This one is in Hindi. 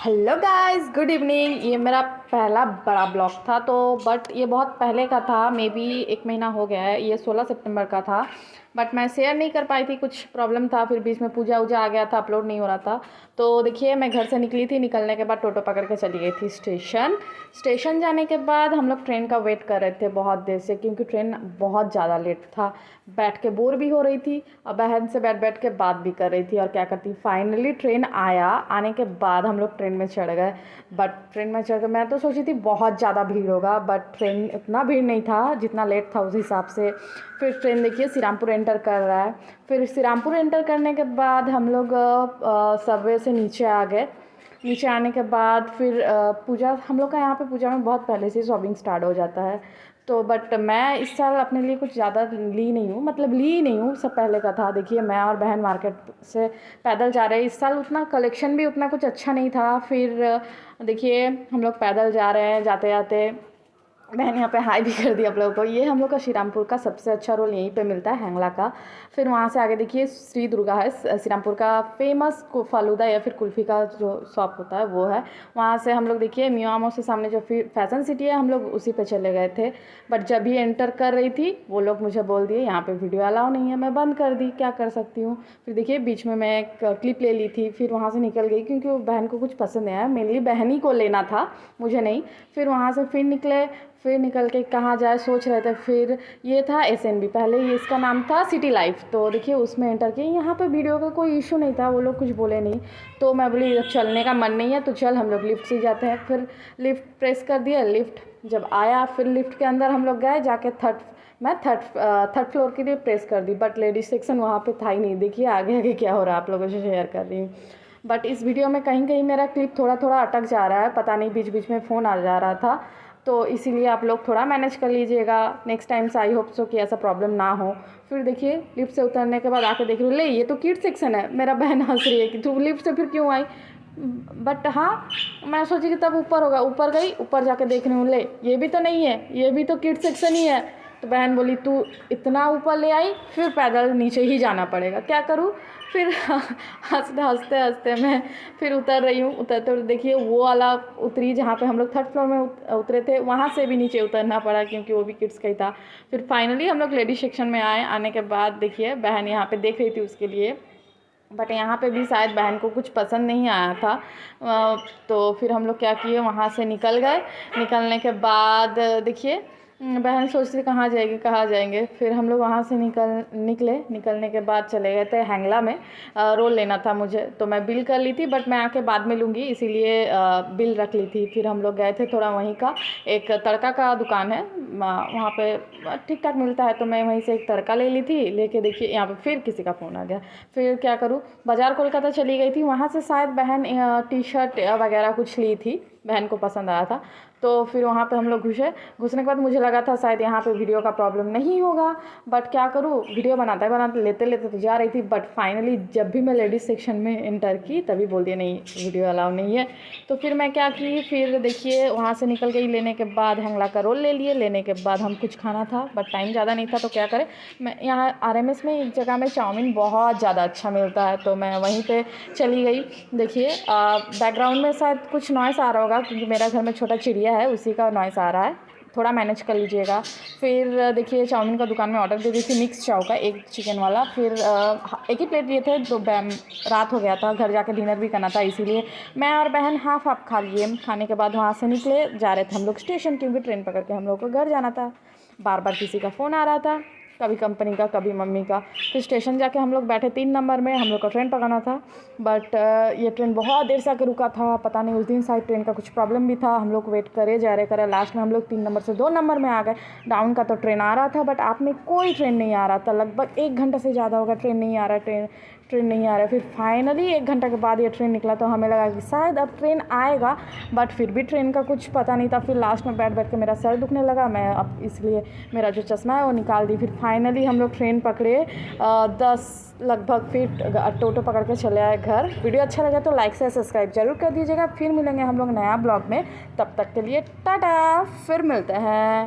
Hello guys, good evening. ये मेरा पहला बड़ा ब्लॉग था तो बट ये बहुत पहले का था, मे बी 1 महीना हो गया है। ये 16 सितंबर का था बट मैं शेयर नहीं कर पाई थी, कुछ प्रॉब्लम था। फिर बीच में पूजा वूजा आ गया था, अपलोड नहीं हो रहा था। तो देखिए, मैं घर से निकली थी, निकलने के बाद टोटो पकड़ के चली गई थी स्टेशन जाने के बाद हम लोग ट्रेन का वेट कर रहे थे बहुत देर से, क्योंकि ट्रेन बहुत ज़्यादा लेट था। बैठ के बोर भी हो रही थी और बहन से बैठ के बात भी कर रही थी। और क्या करती, फाइनली ट्रेन आया। आने के बाद हम लोग ट्रेन में चढ़ गए। बट ट्रेन में चढ़ के मैं तो सोची थी बहुत ज़्यादा भीड़ होगा, बट ट्रेन इतना भीड़ नहीं था जितना लेट था उस हिसाब से। फिर ट्रेन देखिए श्रीरामपुर एंटर कर रहा है। फिर श्रीरामपुर एंटर करने के बाद हम लोग सबवे से नीचे आ गए। नीचे आने के बाद फिर पूजा, हम लोग का यहाँ पे पूजा में बहुत पहले से शॉपिंग स्टार्ट हो जाता है। तो बट मैं इस साल अपने लिए कुछ ज़्यादा ली नहीं हूँ, मतलब ली ही नहीं हूँ, सब पहले का था। देखिए, मैं और बहन मार्केट से पैदल जा रहे हैं। इस साल उतना कलेक्शन भी उतना कुछ अच्छा नहीं था। फिर देखिए, हम लोग पैदल जा रहे हैं, जाते जाते मैंने यहाँ पे हाई भी कर दिया आप लोगों को। ये हम लोग का श्रीरामपुर का सबसे अच्छा रोल यहीं पे मिलता है, हैंगला का। फिर वहाँ से आगे देखिए श्री दुर्गा है, श्रीरामपुर का फेमस फालूदा या फिर कुल्फ़ी का जो शॉप होता है वो है। वहाँ से हम लोग देखिए मियामो से सामने जो फैशन सिटी है, हम लोग उसी पे चले गए थे। बट जब भी एंटर कर रही थी वो लोग मुझे बोल दिए यहाँ पे वीडियो अलाउ नहीं है। मैं बंद कर दी, क्या कर सकती हूँ। फिर देखिए बीच में मैं एक क्लिप ले ली थी, फिर वहाँ से निकल गई, क्योंकि वो बहन को कुछ पसंद नहीं आया। मेनली बहन ही को लेना था, मुझे नहीं। फिर वहाँ से फिर निकल के कहाँ जाए सोच रहे थे। फिर ये था SNB, पहले ये इसका नाम था सिटी लाइफ। तो देखिए उसमें एंटर किए। यहाँ पे वीडियो का कोई इशू नहीं था, वो लोग कुछ बोले नहीं। तो मैं बोली जब चलने का मन नहीं है तो चल हम लोग लिफ्ट से जाते हैं। फिर लिफ्ट प्रेस कर दिया, लिफ्ट जब आया फिर लिफ्ट के अंदर हम लोग गए। जाके थर्ड फ्लोर के लिए प्रेस कर दी, बट लेडीज सेक्शन वहाँ पे था ही नहीं। देखिए आगे आगे क्या हो रहा है, आप लोगों से शेयर कर रही हूँ। बट इस वीडियो में कहीं कहीं मेरा क्लिप थोड़ा थोड़ा अटक जा रहा है, पता नहीं, बीच बीच में फ़ोन आ जा रहा था। तो इसीलिए आप लोग थोड़ा मैनेज कर लीजिएगा नेक्स्ट टाइम से। आई होप सो कि ऐसा प्रॉब्लम ना हो। फिर देखिए लिफ्ट से उतरने के बाद आके देख रही हूँ, ले ये तो किड सेक्शन है। मेरा बहन हंस रही है कि तू लिफ्ट से फिर क्यों आई। बट हाँ, मैं सोची कि तब ऊपर होगा, ऊपर गई, ऊपर जाके देख रही हूँ, ले ये भी तो नहीं है, ये भी तो किड सेक्शन ही है। तो बहन बोली तू इतना ऊपर ले आई, फिर पैदल नीचे ही जाना पड़ेगा, क्या करूँ। फिर हंसते हंसते मैं फिर उतर रही हूँ। उतरते उतरते देखिए वो वाला उतरी जहाँ पे हम लोग थर्ड फ्लोर में उतरे थे, वहाँ से भी नीचे उतरना पड़ा, क्योंकि वो भी किड्स का ही था। फिर फाइनली हम लोग लेडीज सेक्शन में आए। आने के बाद देखिए बहन यहाँ पे देख रही थी उसके लिए, बट यहाँ पे भी शायद बहन को कुछ पसंद नहीं आया था। तो फिर हम लोग क्या किए, वहाँ से निकल गए। निकलने के बाद देखिए बहन सोचती थी कहाँ जाएगी कहाँ जाएंगे। फिर हम लोग वहाँ से निकलने के बाद चले गए थे हैंगला में। रोल लेना था मुझे, तो मैं बिल कर ली थी, बट मैं आके बाद में लूँगी इसीलिए बिल रख ली थी। फिर हम लोग गए थे थोड़ा, वहीं का एक तड़का का दुकान है, वहाँ पे ठीक ठाक मिलता है, तो मैं वहीं से एक तड़का ले ली थी। लेके देखिए यहाँ पे फिर किसी का फ़ोन आ गया। फिर क्या करूँ, बाज़ार कोलकाता चली गई थी। वहाँ से शायद बहन टी-शर्ट वगैरह कुछ ली थी, बहन को पसंद आया था। तो फिर वहाँ पे हम लोग घुसने के बाद मुझे लगा था शायद यहाँ पे वीडियो का प्रॉब्लम नहीं होगा। बट क्या करूँ, वीडियो बनाते लेते तो जा रही थी। बट फाइनली जब भी मैं लेडीज़ सेक्शन में एंटर की तभी बोल दिया नहीं, वीडियो अलाउ नहीं है। तो फिर मैं क्या की, फिर देखिए वहाँ से निकल गई। लेने के बाद हैंगला का रोल ले लिए। लेने के बाद हम कुछ खाना था, बट टाइम ज़्यादा नहीं था, तो क्या करें, मैं यहाँ RMS में एक जगह में चाउमीन बहुत ज़्यादा अच्छा मिलता है, तो मैं वहीं पर चली गई। देखिए बैकग्राउंड में शायद कुछ नॉइस आ रहा होगा, क्योंकि मेरा घर में छोटा चिड़िया है, उसी का नॉइस आ रहा है, थोड़ा मैनेज कर लीजिएगा। फिर देखिए चाउमीन का दुकान में ऑर्डर दे दी थी, मिक्स चाव का, एक चिकन वाला। फिर एक ही प्लेट लिए थे, रात हो गया था, घर जाके डिनर भी करना था, इसीलिए मैं और बहन हाफ खा लिए। खाने के बाद वहाँ से निकले, जा रहे थे हम लोग स्टेशन, क्योंकि ट्रेन पकड़ के हम लोग को घर जाना था। बार बार किसी का फ़ोन आ रहा था, कभी कंपनी का कभी मम्मी का। फिर स्टेशन जाके हम लोग बैठे 3 नंबर में, हम लोग को ट्रेन पकड़ना था। बट ये ट्रेन बहुत देर से आके रुका था, पता नहीं उस दिन शायद ट्रेन का कुछ प्रॉब्लम भी था। हम लोग वेट करे जा रहे करे, लास्ट में हम लोग 3 नंबर से 2 नंबर में आ गए। डाउन का तो ट्रेन आ रहा था, बट आप में कोई ट्रेन नहीं आ रहा था। लगभग 1 घंटा से ज़्यादा होगा ट्रेन नहीं आ रहा है, ट्रेन नहीं आ रहा है। फिर फाइनली 1 घंटा के बाद ये ट्रेन निकला, तो हमें लगा कि शायद अब ट्रेन आएगा, बट फिर भी ट्रेन का कुछ पता नहीं था। फिर लास्ट में बैठ के मेरा सर दुखने लगा, मैं अब इसलिए मेरा जो चश्मा है वो निकाल दी। फिर फाइनली हम लोग ट्रेन पकड़े 10 लगभग, फिर टोटो पकड़ के चले आए घर। वीडियो अच्छा लगा तो लाइक से सब्सक्राइब जरूर कर दीजिएगा। फिर मिलेंगे हम लोग नया ब्लॉग में, तब तक के लिए टाटा, फिर मिलते हैं।